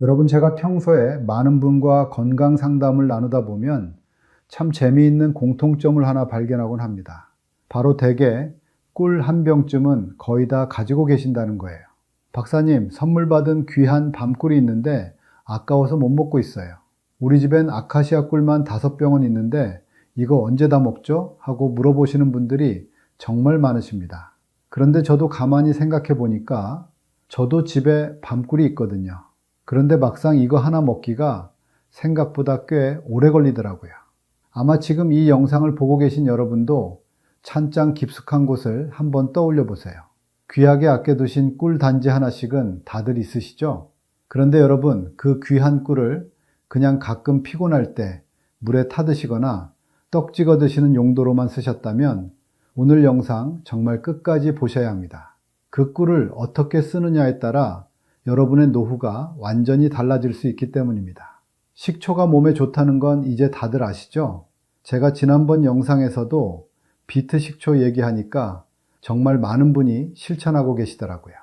여러분, 제가 평소에 많은 분과 건강 상담을 나누다 보면 참 재미있는 공통점을 하나 발견하곤 합니다. 바로 대개 꿀 한 병쯤은 거의 다 가지고 계신다는 거예요. 박사님, 선물 받은 귀한 밤꿀이 있는데 아까워서 못 먹고 있어요. 우리 집엔 아카시아 꿀만 5병은 있는데 이거 언제 다 먹죠? 하고 물어보시는 분들이 정말 많으십니다. 그런데 저도 가만히 생각해 보니까 저도 집에 밤꿀이 있거든요. 그런데 막상 이거 하나 먹기가 생각보다 꽤 오래 걸리더라고요. 아마 지금 이 영상을 보고 계신 여러분도 찬장 깊숙한 곳을 한번 떠올려 보세요. 귀하게 아껴두신 꿀 단지 하나씩은 다들 있으시죠? 그런데 여러분, 그 귀한 꿀을 그냥 가끔 피곤할 때 물에 타드시거나 떡 찍어 드시는 용도로만 쓰셨다면 오늘 영상 정말 끝까지 보셔야 합니다. 그 꿀을 어떻게 쓰느냐에 따라 여러분의 노후가 완전히 달라질 수 있기 때문입니다. 식초가 몸에 좋다는 건 이제 다들 아시죠? 제가 지난번 영상에서도 비트 식초 얘기하니까 정말 많은 분이 실천하고 계시더라고요.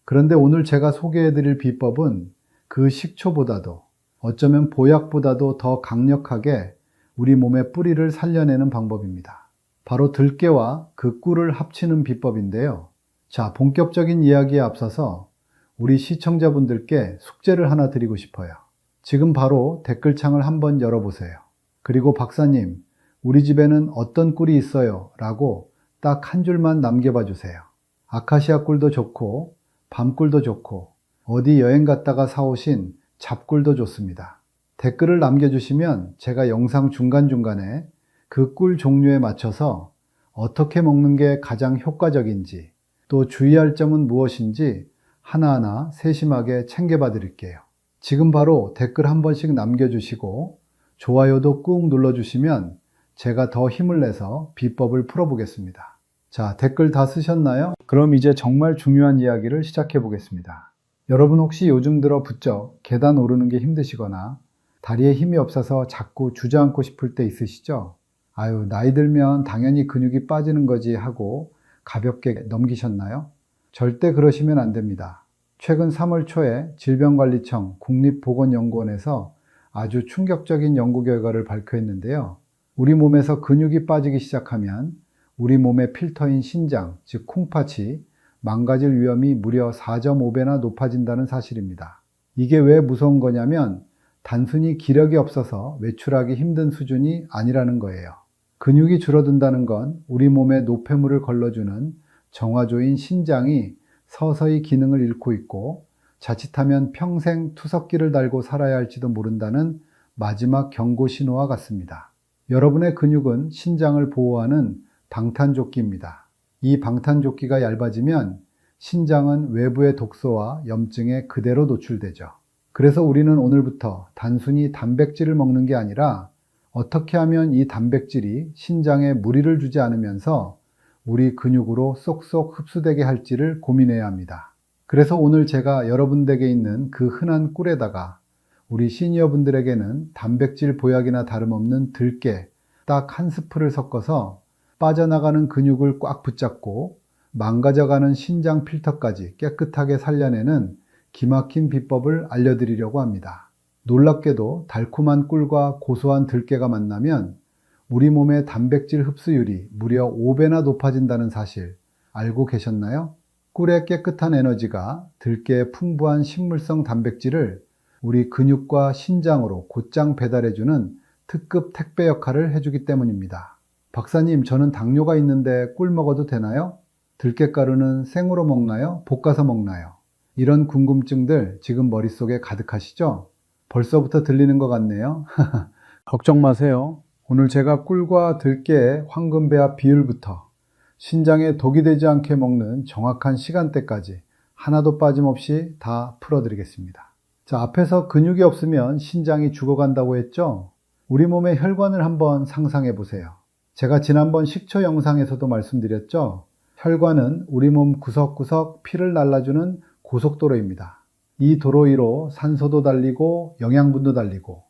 그런데 오늘 제가 소개해드릴 비법은 그 식초보다도 어쩌면 보약보다도 더 강력하게 우리 몸의 뿌리를 살려내는 방법입니다. 바로 들깨와 그 꿀을 합치는 비법인데요. 자, 본격적인 이야기에 앞서서 우리 시청자분들께 숙제를 하나 드리고 싶어요. 지금 바로 댓글창을 한번 열어보세요. 그리고 박사님, 우리 집에는 어떤 꿀이 있어요? 라고 딱 한 줄만 남겨봐 주세요. 아카시아 꿀도 좋고 밤꿀도 좋고 어디 여행 갔다가 사오신 잡꿀도 좋습니다. 댓글을 남겨주시면 제가 영상 중간중간에 그 꿀 종류에 맞춰서 어떻게 먹는 게 가장 효과적인지 또 주의할 점은 무엇인지 하나하나 세심하게 챙겨봐 드릴게요. 지금 바로 댓글 한 번씩 남겨주시고 좋아요도 꾹 눌러주시면 제가 더 힘을 내서 비법을 풀어보겠습니다. 자, 댓글 다 쓰셨나요? 그럼 이제 정말 중요한 이야기를 시작해 보겠습니다. 여러분 혹시 요즘 들어 부쩍 계단 오르는 게 힘드시거나 다리에 힘이 없어서 자꾸 주저앉고 싶을 때 있으시죠? 아유, 나이 들면 당연히 근육이 빠지는 거지 하고 가볍게 넘기셨나요? 절대 그러시면 안 됩니다. 최근 3월 초에 질병관리청 국립보건연구원에서 아주 충격적인 연구 결과를 발표했는데요. 우리 몸에서 근육이 빠지기 시작하면 우리 몸의 필터인 신장, 즉 콩팥이 망가질 위험이 무려 4.5배나 높아진다는 사실입니다. 이게 왜 무서운 거냐면 단순히 기력이 없어서 외출하기 힘든 수준이 아니라는 거예요. 근육이 줄어든다는 건 우리 몸에 노폐물을 걸러주는 정화조인 신장이 서서히 기능을 잃고 있고 자칫하면 평생 투석기를 달고 살아야 할지도 모른다는 마지막 경고 신호와 같습니다. 여러분의 근육은 신장을 보호하는 방탄조끼입니다. 이 방탄조끼가 얇아지면 신장은 외부의 독소와 염증에 그대로 노출되죠. 그래서 우리는 오늘부터 단순히 단백질을 먹는 게 아니라 어떻게 하면 이 단백질이 신장에 무리를 주지 않으면서 우리 근육으로 쏙쏙 흡수되게 할지를 고민해야 합니다. 그래서 오늘 제가 여러분 댁에 있는 그 흔한 꿀에다가 우리 시니어분들에게는 단백질 보약이나 다름없는 들깨 딱 1스푼을 섞어서 빠져나가는 근육을 꽉 붙잡고 망가져가는 신장 필터까지 깨끗하게 살려내는 기막힌 비법을 알려드리려고 합니다. 놀랍게도 달콤한 꿀과 고소한 들깨가 만나면 우리 몸의 단백질 흡수율이 무려 5배나 높아진다는 사실 알고 계셨나요? 꿀의 깨끗한 에너지가 들깨의 풍부한 식물성 단백질을 우리 근육과 신장으로 곧장 배달해주는 특급 택배 역할을 해주기 때문입니다. 박사님, 저는 당뇨가 있는데 꿀 먹어도 되나요? 들깨가루는 생으로 먹나요? 볶아서 먹나요? 이런 궁금증들 지금 머릿속에 가득하시죠? 벌써부터 들리는 것 같네요. 걱정 마세요. 오늘 제가 꿀과 들깨의 황금배합 비율부터 신장에 독이 되지 않게 먹는 정확한 시간대까지 하나도 빠짐없이 다 풀어드리겠습니다. 자, 앞에서 근육이 없으면 신장이 죽어간다고 했죠? 우리 몸의 혈관을 한번 상상해 보세요. 제가 지난번 식초 영상에서도 말씀드렸죠? 혈관은 우리 몸 구석구석 피를 날라주는 고속도로입니다. 이 도로 위로 산소도 달리고 영양분도 달리고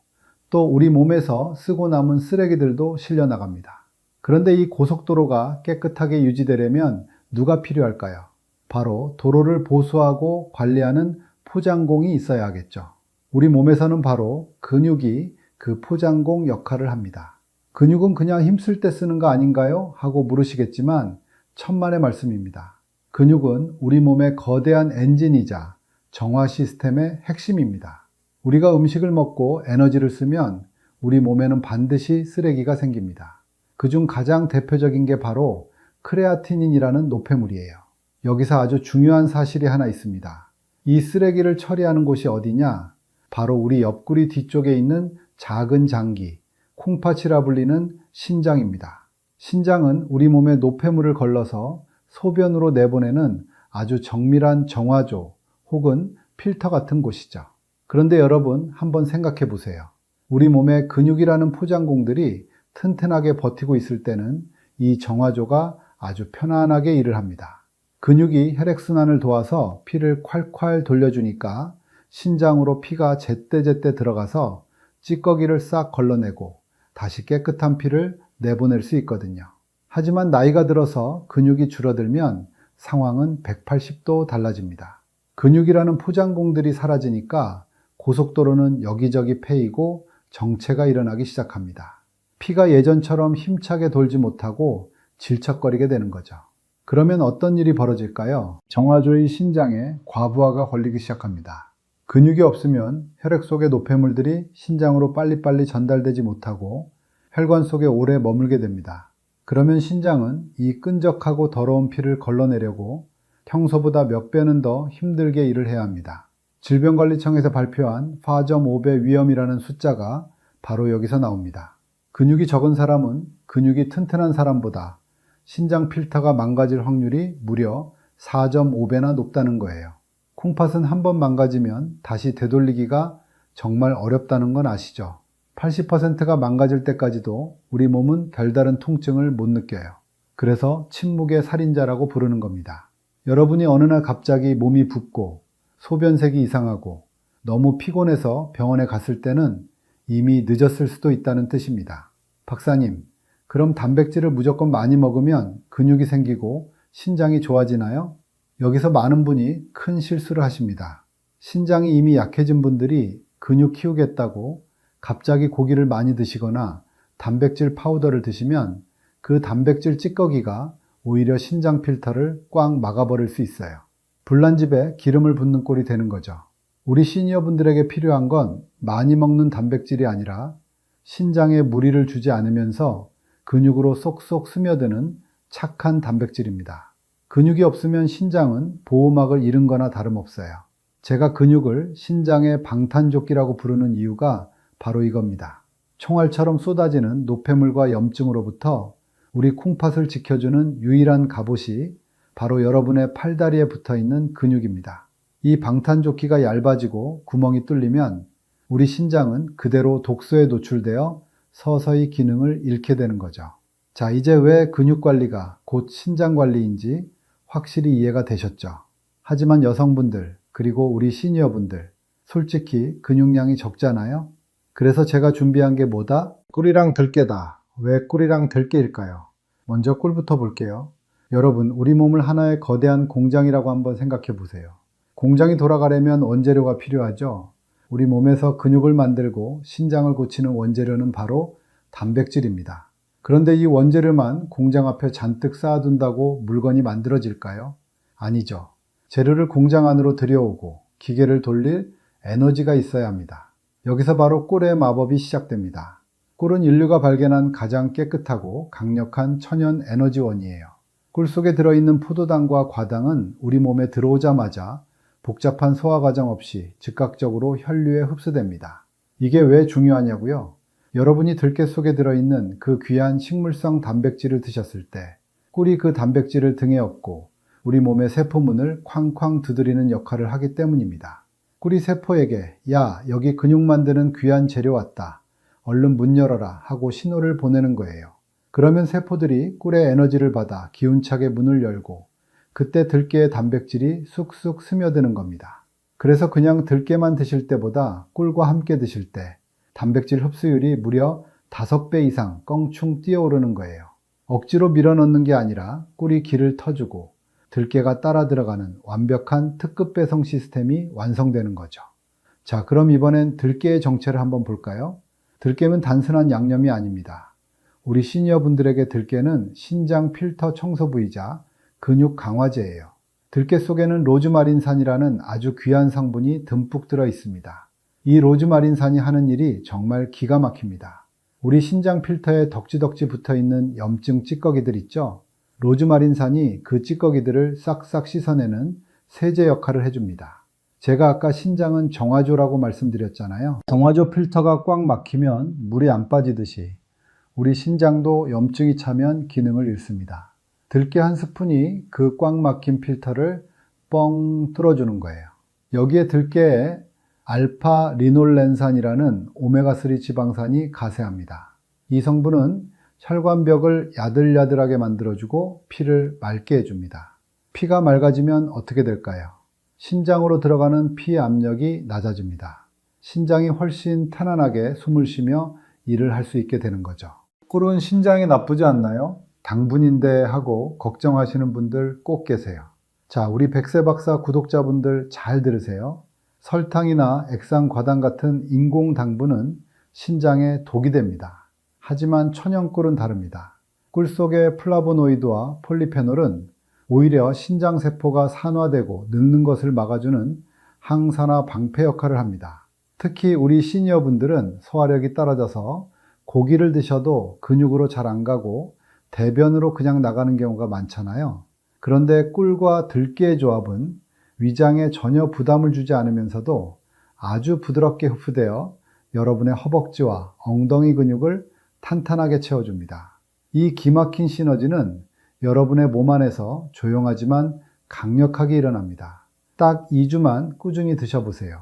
또 우리 몸에서 쓰고 남은 쓰레기들도 실려 나갑니다. 그런데 이 고속도로가 깨끗하게 유지되려면 누가 필요할까요? 바로 도로를 보수하고 관리하는 포장공이 있어야 하겠죠. 우리 몸에서는 바로 근육이 그 포장공 역할을 합니다. 근육은 그냥 힘쓸 때 쓰는 거 아닌가요? 하고 물으시겠지만 천만의 말씀입니다. 근육은 우리 몸의 거대한 엔진이자 정화 시스템의 핵심입니다. 우리가 음식을 먹고 에너지를 쓰면 우리 몸에는 반드시 쓰레기가 생깁니다. 그중 가장 대표적인 게 바로 크레아티닌이라는 노폐물이에요. 여기서 아주 중요한 사실이 하나 있습니다. 이 쓰레기를 처리하는 곳이 어디냐? 바로 우리 옆구리 뒤쪽에 있는 작은 장기, 콩팥이라 불리는 신장입니다. 신장은 우리 몸에 노폐물을 걸러서 소변으로 내보내는 아주 정밀한 정화조 혹은 필터 같은 곳이죠. 그런데 여러분 한번 생각해 보세요. 우리 몸의 근육이라는 포장공들이 튼튼하게 버티고 있을 때는 이 정화조가 아주 편안하게 일을 합니다. 근육이 혈액순환을 도와서 피를 콸콸 돌려주니까 신장으로 피가 제때제때 들어가서 찌꺼기를 싹 걸러내고 다시 깨끗한 피를 내보낼 수 있거든요. 하지만 나이가 들어서 근육이 줄어들면 상황은 180도 달라집니다. 근육이라는 포장공들이 사라지니까 고속도로는 여기저기 패이고 정체가 일어나기 시작합니다. 피가 예전처럼 힘차게 돌지 못하고 질척거리게 되는 거죠. 그러면 어떤 일이 벌어질까요? 정화조의 신장에 과부하가 걸리기 시작합니다. 근육이 없으면 혈액 속의 노폐물들이 신장으로 빨리빨리 전달되지 못하고 혈관 속에 오래 머물게 됩니다. 그러면 신장은 이 끈적하고 더러운 피를 걸러내려고 평소보다 몇 배는 더 힘들게 일을 해야 합니다. 질병관리청에서 발표한 4.5배 위험이라는 숫자가 바로 여기서 나옵니다. 근육이 적은 사람은 근육이 튼튼한 사람보다 신장 필터가 망가질 확률이 무려 4.5배나 높다는 거예요. 콩팥은 한번 망가지면 다시 되돌리기가 정말 어렵다는 건 아시죠? 80%가 망가질 때까지도 우리 몸은 별다른 통증을 못 느껴요. 그래서 침묵의 살인자라고 부르는 겁니다. 여러분이 어느 날 갑자기 몸이 붓고 소변색이 이상하고 너무 피곤해서 병원에 갔을 때는 이미 늦었을 수도 있다는 뜻입니다. 박사님, 그럼 단백질을 무조건 많이 먹으면 근육이 생기고 신장이 좋아지나요? 여기서 많은 분이 큰 실수를 하십니다. 신장이 이미 약해진 분들이 근육 키우겠다고 갑자기 고기를 많이 드시거나 단백질 파우더를 드시면 그 단백질 찌꺼기가 오히려 신장 필터를 꽉 막아버릴 수 있어요. 불난집에 기름을 붓는 꼴이 되는 거죠. 우리 시니어분들에게 필요한 건 많이 먹는 단백질이 아니라 신장에 무리를 주지 않으면서 근육으로 쏙쏙 스며드는 착한 단백질입니다. 근육이 없으면 신장은 보호막을 잃은 거나 다름없어요. 제가 근육을 신장의 방탄조끼라고 부르는 이유가 바로 이겁니다. 총알처럼 쏟아지는 노폐물과 염증으로부터 우리 콩팥을 지켜주는 유일한 갑옷이 바로 여러분의 팔다리에 붙어있는 근육입니다. 이 방탄조끼가 얇아지고 구멍이 뚫리면 우리 신장은 그대로 독소에 노출되어 서서히 기능을 잃게 되는 거죠. 자, 이제 왜 근육관리가 곧 신장관리인지 확실히 이해가 되셨죠? 하지만 여성분들, 그리고 우리 시니어분들, 솔직히 근육량이 적잖아요? 그래서 제가 준비한 게 뭐다? 꿀이랑 들깨다. 왜 꿀이랑 들깨일까요? 먼저 꿀부터 볼게요. 여러분, 우리 몸을 하나의 거대한 공장이라고 한번 생각해 보세요. 공장이 돌아가려면 원재료가 필요하죠? 우리 몸에서 근육을 만들고 신장을 고치는 원재료는 바로 단백질입니다. 그런데 이 원재료만 공장 앞에 잔뜩 쌓아둔다고 물건이 만들어질까요? 아니죠. 재료를 공장 안으로 들여오고 기계를 돌릴 에너지가 있어야 합니다. 여기서 바로 꿀의 마법이 시작됩니다. 꿀은 인류가 발견한 가장 깨끗하고 강력한 천연 에너지원이에요. 꿀 속에 들어있는 포도당과 과당은 우리 몸에 들어오자마자 복잡한 소화 과정 없이 즉각적으로 혈류에 흡수됩니다. 이게 왜 중요하냐고요? 여러분이 들깨 속에 들어있는 그 귀한 식물성 단백질을 드셨을 때 꿀이 그 단백질을 등에 업고 우리 몸의 세포문을 쾅쾅 두드리는 역할을 하기 때문입니다. 꿀이 세포에게 야, 여기 근육 만드는 귀한 재료 왔다. 얼른 문 열어라 하고 신호를 보내는 거예요. 그러면 세포들이 꿀의 에너지를 받아 기운차게 문을 열고 그때 들깨의 단백질이 쑥쑥 스며드는 겁니다. 그래서 그냥 들깨만 드실 때보다 꿀과 함께 드실 때 단백질 흡수율이 무려 5배 이상 껑충 뛰어오르는 거예요. 억지로 밀어넣는 게 아니라 꿀이 길을 터주고 들깨가 따라 들어가는 완벽한 특급 배송 시스템이 완성되는 거죠. 자, 그럼 이번엔 들깨의 정체를 한번 볼까요? 들깨는 단순한 양념이 아닙니다. 우리 시니어분들에게 들깨는 신장 필터 청소부이자 근육 강화제예요. 들깨 속에는 로즈마린산이라는 아주 귀한 성분이 듬뿍 들어 있습니다. 이 로즈마린산이 하는 일이 정말 기가 막힙니다. 우리 신장 필터에 덕지덕지 붙어 있는 염증 찌꺼기들 있죠? 로즈마린산이 그 찌꺼기들을 싹싹 씻어내는 세제 역할을 해줍니다. 제가 아까 신장은 정화조라고 말씀드렸잖아요. 정화조 필터가 꽉 막히면 물이 안 빠지듯이 우리 신장도 염증이 차면 기능을 잃습니다. 들깨 한 스푼이 그 꽉 막힌 필터를 뻥 뚫어주는 거예요. 여기에 들깨에 알파 리놀렌산이라는 오메가3 지방산이 가세합니다. 이 성분은 혈관벽을 야들야들하게 만들어주고 피를 맑게 해줍니다. 피가 맑아지면 어떻게 될까요? 신장으로 들어가는 피 압력이 낮아집니다. 신장이 훨씬 편안하게 숨을 쉬며 일을 할 수 있게 되는 거죠. 꿀은 신장에 나쁘지 않나요? 당분인데 하고 걱정하시는 분들 꼭 계세요. 자, 우리 백세박사 구독자분들 잘 들으세요. 설탕이나 액상과당 같은 인공 당분은 신장에 독이 됩니다. 하지만 천연꿀은 다릅니다. 꿀 속의 플라보노이드와 폴리페놀은 오히려 신장세포가 산화되고 늙는 것을 막아주는 항산화 방패 역할을 합니다. 특히 우리 시니어분들은 소화력이 떨어져서 고기를 드셔도 근육으로 잘 안 가고 대변으로 그냥 나가는 경우가 많잖아요. 그런데 꿀과 들깨의 조합은 위장에 전혀 부담을 주지 않으면서도 아주 부드럽게 흡수되어 여러분의 허벅지와 엉덩이 근육을 탄탄하게 채워줍니다. 이 기막힌 시너지는 여러분의 몸 안에서 조용하지만 강력하게 일어납니다. 딱 2주만 꾸준히 드셔보세요.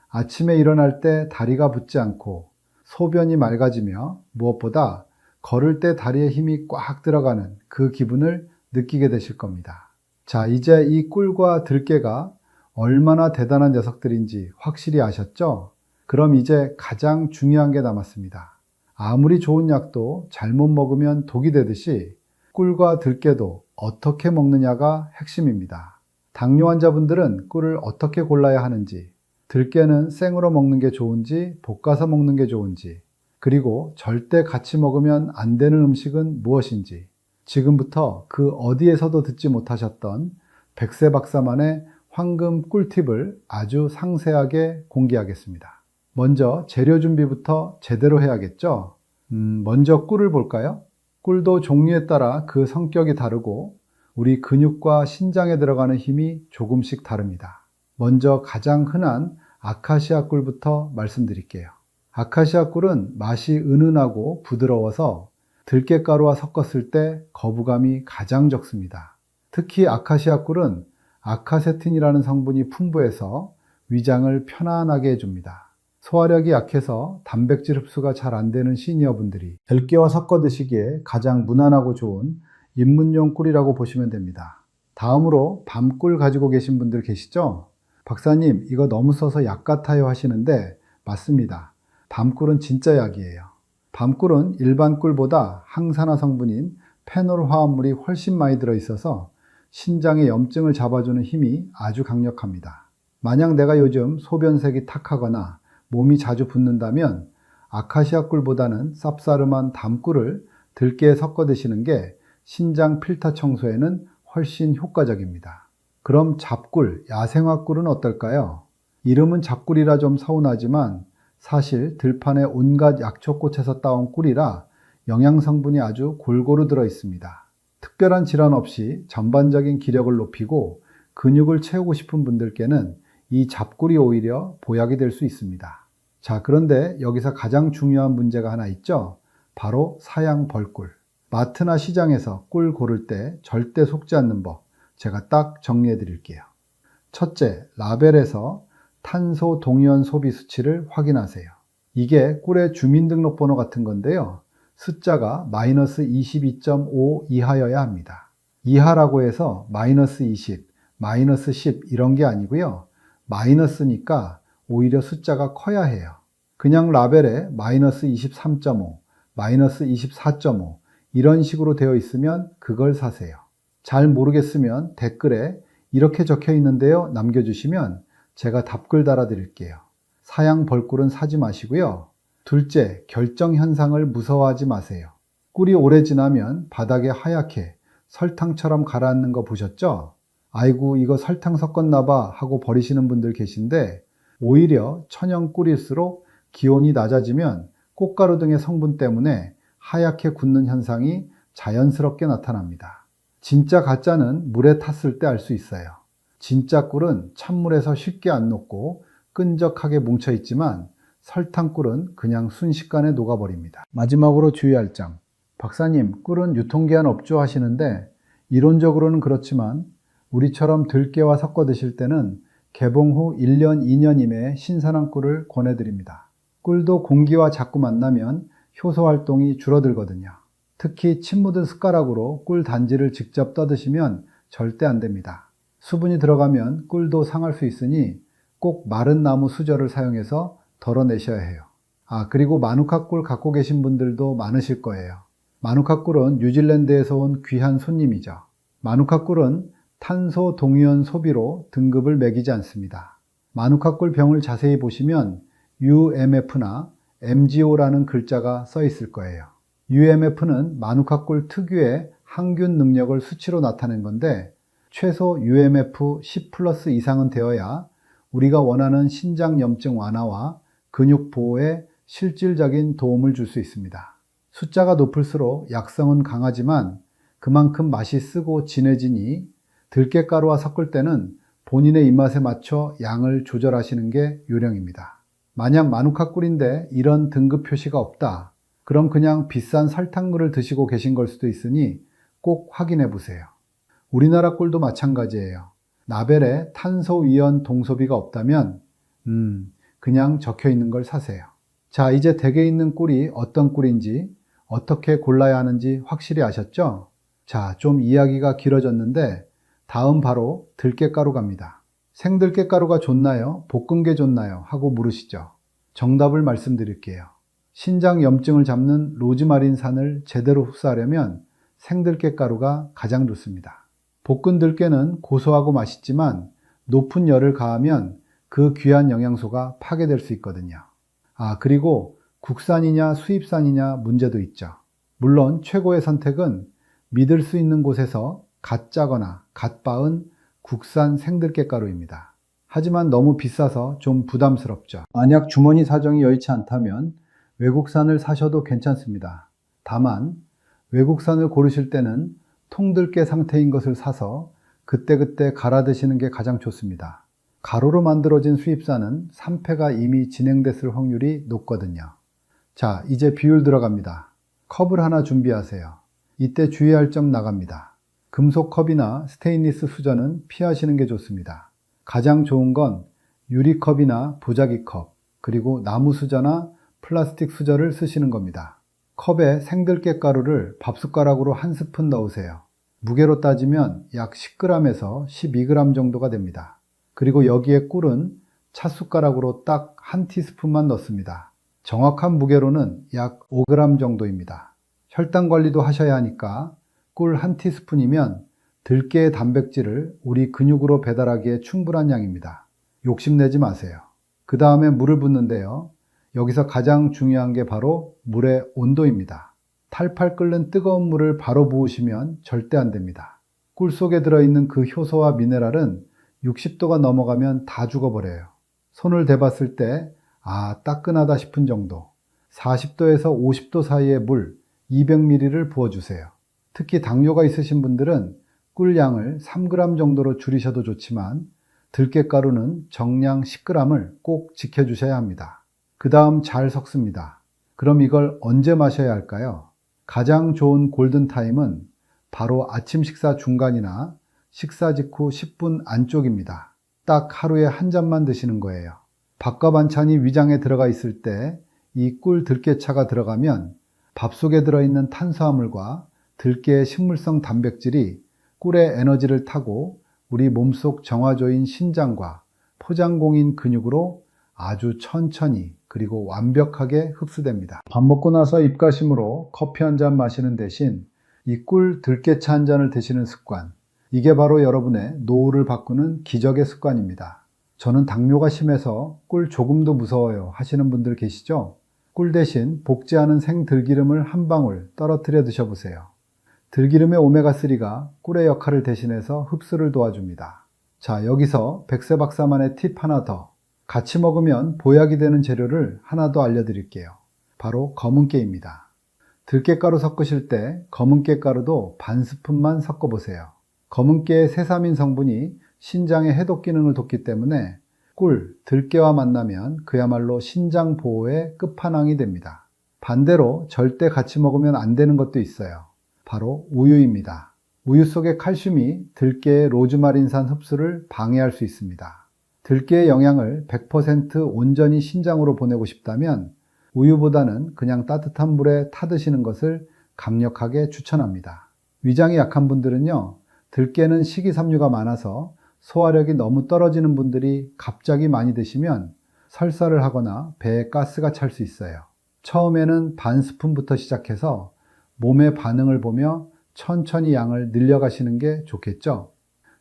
아침에 일어날 때 다리가 붓지 않고 소변이 맑아지며 무엇보다 걸을 때 다리에 힘이 꽉 들어가는 그 기분을 느끼게 되실 겁니다. 자, 이제 이 꿀과 들깨가 얼마나 대단한 녀석들인지 확실히 아셨죠? 그럼 이제 가장 중요한 게 남았습니다. 아무리 좋은 약도 잘못 먹으면 독이 되듯이 꿀과 들깨도 어떻게 먹느냐가 핵심입니다. 당뇨 환자분들은 꿀을 어떻게 골라야 하는지, 들깨는 생으로 먹는 게 좋은지 볶아서 먹는 게 좋은지, 그리고 절대 같이 먹으면 안 되는 음식은 무엇인지 지금부터 그 어디에서도 듣지 못하셨던 백세박사만의 황금 꿀팁을 아주 상세하게 공개하겠습니다. 먼저 재료 준비부터 제대로 해야겠죠? 먼저 꿀을 볼까요? 꿀도 종류에 따라 그 성격이 다르고 우리 근육과 신장에 들어가는 힘이 조금씩 다릅니다. 먼저 가장 흔한 아카시아 꿀부터 말씀드릴게요. 아카시아 꿀은 맛이 은은하고 부드러워서 들깨가루와 섞었을 때 거부감이 가장 적습니다. 특히 아카시아 꿀은 아카세틴이라는 성분이 풍부해서 위장을 편안하게 해줍니다. 소화력이 약해서 단백질 흡수가 잘 안 되는 시니어분들이 들깨와 섞어 드시기에 가장 무난하고 좋은 입문용 꿀이라고 보시면 됩니다. 다음으로 밤꿀 가지고 계신 분들 계시죠? 박사님, 이거 너무 써서 약 같아요 하시는데 맞습니다. 밤꿀은 진짜 약이에요. 밤꿀은 일반 꿀보다 항산화 성분인 페놀 화합물이 훨씬 많이 들어있어서 신장의 염증을 잡아주는 힘이 아주 강력합니다. 만약 내가 요즘 소변색이 탁하거나 몸이 자주 붓는다면 아카시아 꿀보다는 쌉싸름한 밤꿀을 들깨에 섞어 드시는 게 신장 필터 청소에는 훨씬 효과적입니다. 그럼 잡꿀, 야생화꿀은 어떨까요? 이름은 잡꿀이라 좀 서운하지만 사실 들판에 온갖 약초꽃에서 따온 꿀이라 영양성분이 아주 골고루 들어 있습니다. 특별한 질환 없이 전반적인 기력을 높이고 근육을 채우고 싶은 분들께는 이 잡꿀이 오히려 보약이 될 수 있습니다. 자, 그런데 여기서 가장 중요한 문제가 하나 있죠? 바로 사양 벌꿀. 마트나 시장에서 꿀 고를 때 절대 속지 않는 법, 제가 딱 정리해 드릴게요. 첫째, 라벨에서 탄소 동위원 소비 수치를 확인하세요. 이게 꿀의 주민등록번호 같은 건데요. 숫자가 마이너스 22.5 이하여야 합니다. 이하라고 해서 마이너스 20, 마이너스 10 이런 게 아니고요. 마이너스니까 오히려 숫자가 커야 해요. 그냥 라벨에 마이너스 23.5, 마이너스 24.5 이런 식으로 되어 있으면 그걸 사세요. 잘 모르겠으면 댓글에 이렇게 적혀 있는데요 남겨주시면 제가 답글 달아 드릴게요. 사양 벌꿀은 사지 마시고요. 둘째, 결정 현상을 무서워하지 마세요. 꿀이 오래 지나면 바닥에 하얗게 설탕처럼 가라앉는 거 보셨죠? 아이고, 이거 설탕 섞었나 봐 하고 버리시는 분들 계신데, 오히려 천연 꿀일수록 기온이 낮아지면 꽃가루 등의 성분 때문에 하얗게 굳는 현상이 자연스럽게 나타납니다. 진짜 가짜는 물에 탔을 때 알 수 있어요. 진짜 꿀은 찬물에서 쉽게 안 녹고 끈적하게 뭉쳐 있지만 설탕꿀은 그냥 순식간에 녹아버립니다. 마지막으로 주의할 점. 박사님, 꿀은 유통기한 없죠 하시는데, 이론적으로는 그렇지만 우리처럼 들깨와 섞어 드실 때는 개봉 후 1년, 2년 이내에 신선한 꿀을 권해드립니다. 꿀도 공기와 자꾸 만나면 효소 활동이 줄어들거든요. 특히 침 묻은 숟가락으로 꿀 단지를 직접 떠드시면 절대 안 됩니다. 수분이 들어가면 꿀도 상할 수 있으니 꼭 마른 나무 수저를 사용해서 덜어내셔야 해요. 그리고 마누카 꿀 갖고 계신 분들도 많으실 거예요. 마누카 꿀은 뉴질랜드에서 온 귀한 손님이죠. 마누카 꿀은 탄소 동위원 소비로 등급을 매기지 않습니다. 마누카 꿀 병을 자세히 보시면 UMF나 MGO라는 글자가 써 있을 거예요. UMF는 마누카 꿀 특유의 항균 능력을 수치로 나타낸 건데, 최소 UMF 10+ 이상은 되어야 우리가 원하는 신장염증 완화와 근육 보호에 실질적인 도움을 줄 수 있습니다. 숫자가 높을수록 약성은 강하지만 그만큼 맛이 쓰고 진해지니 들깨가루와 섞을 때는 본인의 입맛에 맞춰 양을 조절하시는 게 요령입니다. 만약 마누카 꿀인데 이런 등급 표시가 없다, 그럼 그냥 비싼 설탕물을 드시고 계신 걸 수도 있으니 꼭 확인해 보세요. 우리나라 꿀도 마찬가지예요. 라벨에 탄소위원 동소비가 없다면 그냥 적혀 있는 걸 사세요. 자, 이제 댁에 있는 꿀이 어떤 꿀인지, 어떻게 골라야 하는지 확실히 아셨죠? 자, 좀 이야기가 길어졌는데 다음 바로 들깨가루 갑니다. 생들깨가루가 좋나요? 볶은 게 좋나요? 하고 물으시죠. 정답을 말씀드릴게요. 신장염증을 잡는 로즈마린산을 제대로 흡수하려면 생들깨가루가 가장 좋습니다. 볶은 들깨는 고소하고 맛있지만 높은 열을 가하면 그 귀한 영양소가 파괴될 수 있거든요. 그리고 국산이냐 수입산이냐 문제도 있죠. 물론 최고의 선택은 믿을 수 있는 곳에서 갓 짜거나 갓 빻은 국산 생들깨가루입니다. 하지만 너무 비싸서 좀 부담스럽죠. 만약 주머니 사정이 여의치 않다면 외국산을 사셔도 괜찮습니다. 다만 외국산을 고르실 때는 통들깨 상태인 것을 사서 그때그때 갈아 드시는 게 가장 좋습니다. 가루로 만들어진 수입산은 산패가 이미 진행됐을 확률이 높거든요. 자, 이제 비율 들어갑니다. 컵을 하나 준비하세요. 이때 주의할 점 나갑니다. 금속 컵이나 스테인리스 수저는 피하시는 게 좋습니다. 가장 좋은 건 유리컵이나 부자기 컵, 그리고 나무 수저나 플라스틱 수저를 쓰시는 겁니다. 컵에 생들깨가루를 밥숟가락으로 한 스푼 넣으세요. 무게로 따지면 약 10g에서 12g 정도가 됩니다. 그리고 여기에 꿀은 찻숟가락으로 딱 한 티스푼만 넣습니다. 정확한 무게로는 약 5g 정도입니다. 혈당 관리도 하셔야 하니까 꿀 한 티스푼이면 들깨의 단백질을 우리 근육으로 배달하기에 충분한 양입니다. 욕심내지 마세요. 그 다음에 물을 붓는데요. 여기서 가장 중요한 게 바로 물의 온도입니다. 탈팔 끓는 뜨거운 물을 바로 부으시면 절대 안 됩니다. 꿀 속에 들어있는 그 효소와 미네랄은 60도가 넘어가면 다 죽어버려요. 손을 대봤을 때 따끈하다 싶은 정도, 40도에서 50도 사이의 물 200ml를 부어주세요. 특히 당뇨가 있으신 분들은 꿀 양을 3g 정도로 줄이셔도 좋지만 들깨가루는 정량 10g을 꼭 지켜주셔야 합니다. 그 다음 잘 섞습니다. 그럼 이걸 언제 마셔야 할까요? 가장 좋은 골든타임은 바로 아침 식사 중간이나 식사 직후 10분 안쪽입니다. 딱 하루에 한 잔만 드시는 거예요. 밥과 반찬이 위장에 들어가 있을 때 이 꿀 들깨차가 들어가면 밥 속에 들어있는 탄수화물과 들깨의 식물성 단백질이 꿀의 에너지를 타고 우리 몸속 정화조인 신장과 포장공인 근육으로 아주 천천히 그리고 완벽하게 흡수됩니다. 밥 먹고 나서 입가심으로 커피 한 잔 마시는 대신 이 꿀 들깨차 한 잔을 드시는 습관, 이게 바로 여러분의 노후를 바꾸는 기적의 습관입니다. 저는 당뇨가 심해서 꿀 조금도 무서워요 하시는 분들 계시죠? 꿀 대신 복제하는 생들기름을 한 방울 떨어뜨려 드셔보세요. 들기름의 오메가3가 꿀의 역할을 대신해서 흡수를 도와줍니다. 자, 여기서 백세 박사만의 팁 하나 더. 같이 먹으면 보약이 되는 재료를 하나 더 알려드릴게요. 바로 검은깨입니다. 들깨가루 섞으실 때 검은깨가루도 반 스푼만 섞어보세요. 검은깨의 세사민 성분이 신장의 해독 기능을 돕기 때문에 꿀, 들깨와 만나면 그야말로 신장 보호의 끝판왕이 됩니다. 반대로 절대 같이 먹으면 안 되는 것도 있어요. 바로 우유입니다. 우유 속의 칼슘이 들깨의 로즈마린산 흡수를 방해할 수 있습니다. 들깨의 영양을 100% 온전히 신장으로 보내고 싶다면 우유보다는 그냥 따뜻한 물에 타드시는 것을 강력하게 추천합니다. 위장이 약한 분들은요, 들깨는 식이섬유가 많아서 소화력이 너무 떨어지는 분들이 갑자기 많이 드시면 설사를 하거나 배에 가스가 찰 수 있어요. 처음에는 반 스푼부터 시작해서 몸의 반응을 보며 천천히 양을 늘려가시는 게 좋겠죠?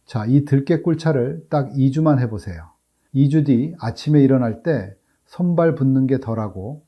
자, 이 들깨꿀차를 딱 2주만 해보세요. 2주 뒤 아침에 일어날 때 손발 붓는 게 덜하고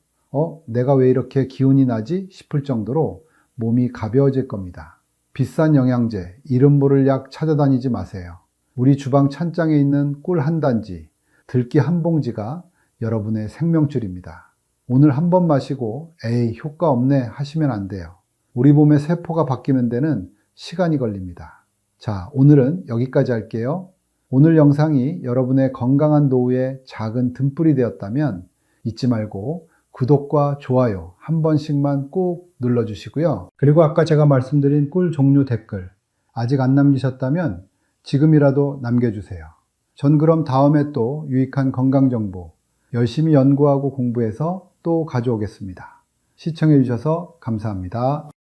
내가 왜 이렇게 기운이 나지 싶을 정도로 몸이 가벼워질 겁니다. 비싼 영양제, 이름 모를 약 찾아다니지 마세요. 우리 주방 찬장에 있는 꿀 한 단지, 들깨 한 봉지가 여러분의 생명줄입니다. 오늘 한 번 마시고 에이 효과 없네 하시면 안 돼요. 우리 몸의 세포가 바뀌는 데는 시간이 걸립니다. 자, 오늘은 여기까지 할게요. 오늘 영상이 여러분의 건강한 노후에 작은 등불이 되었다면 잊지 말고 구독과 좋아요 한 번씩만 꼭 눌러주시고요. 그리고 아까 제가 말씀드린 꿀 종류 댓글 아직 안 남기셨다면 지금이라도 남겨주세요. 전 그럼 다음에 또 유익한 건강정보 열심히 연구하고 공부해서 또 가져오겠습니다. 시청해 주셔서 감사합니다.